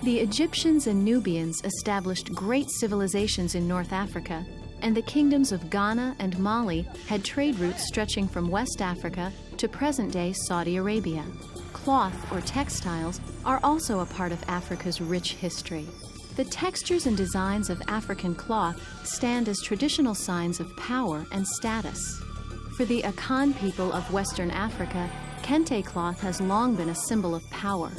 The Egyptians and Nubians established great civilizations in North Africa, and the kingdoms of Ghana and Mali had trade routes stretching from West Africa to present-day Saudi Arabia. Cloth, or textiles, are also a part of Africa's rich history. The textures and designs of African cloth stand as traditional signs of power and status. For the Akan people of Western Africa, kente cloth has long been a symbol of power.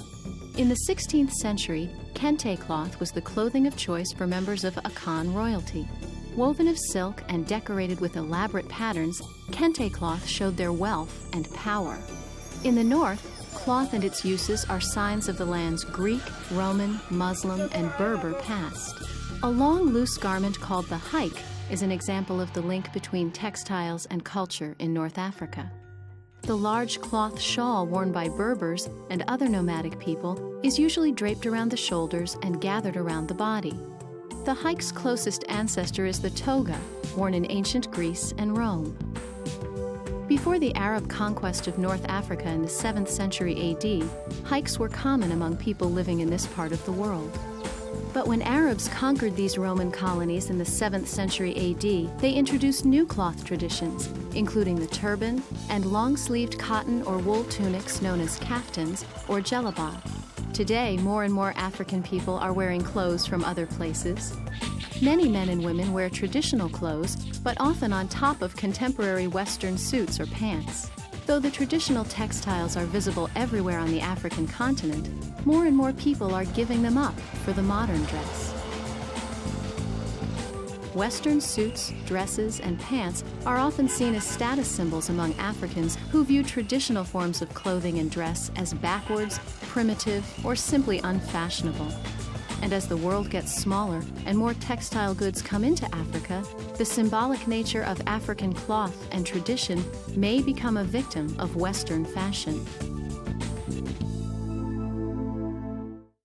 In the 16th century, kente cloth was the clothing of choice for members of Akan royalty. Woven of silk and decorated with elaborate patterns, kente cloth showed their wealth and power. In the north, cloth and its uses are signs of the land's Greek, Roman, Muslim, and Berber past. A long, loose garment called the haik is an example of the link between textiles and culture in North Africa. The large cloth shawl worn by Berbers and other nomadic people is usually draped around the shoulders and gathered around the body. The haik's closest ancestor is the toga, worn in ancient Greece and Rome. Before the Arab conquest of North Africa in the 7th century AD, haiks were common among people living in this part of the world. But when Arabs conquered these Roman colonies in the 7th century AD, they introduced new cloth traditions, including the turban and long-sleeved cotton or wool tunics known as kaftans or jellabah. Today, more and more African people are wearing clothes from other places. Many men and women wear traditional clothes, but often on top of contemporary Western suits or pants. Though the traditional textiles are visible everywhere on the African continent, more and more people are giving them up for the modern dress. Western suits, dresses, and pants are often seen as status symbols among Africans who view traditional forms of clothing and dress as backwards, primitive, or simply unfashionable. And as the world gets smaller and more textile goods come into Africa, the symbolic nature of African cloth and tradition may become a victim of Western fashion.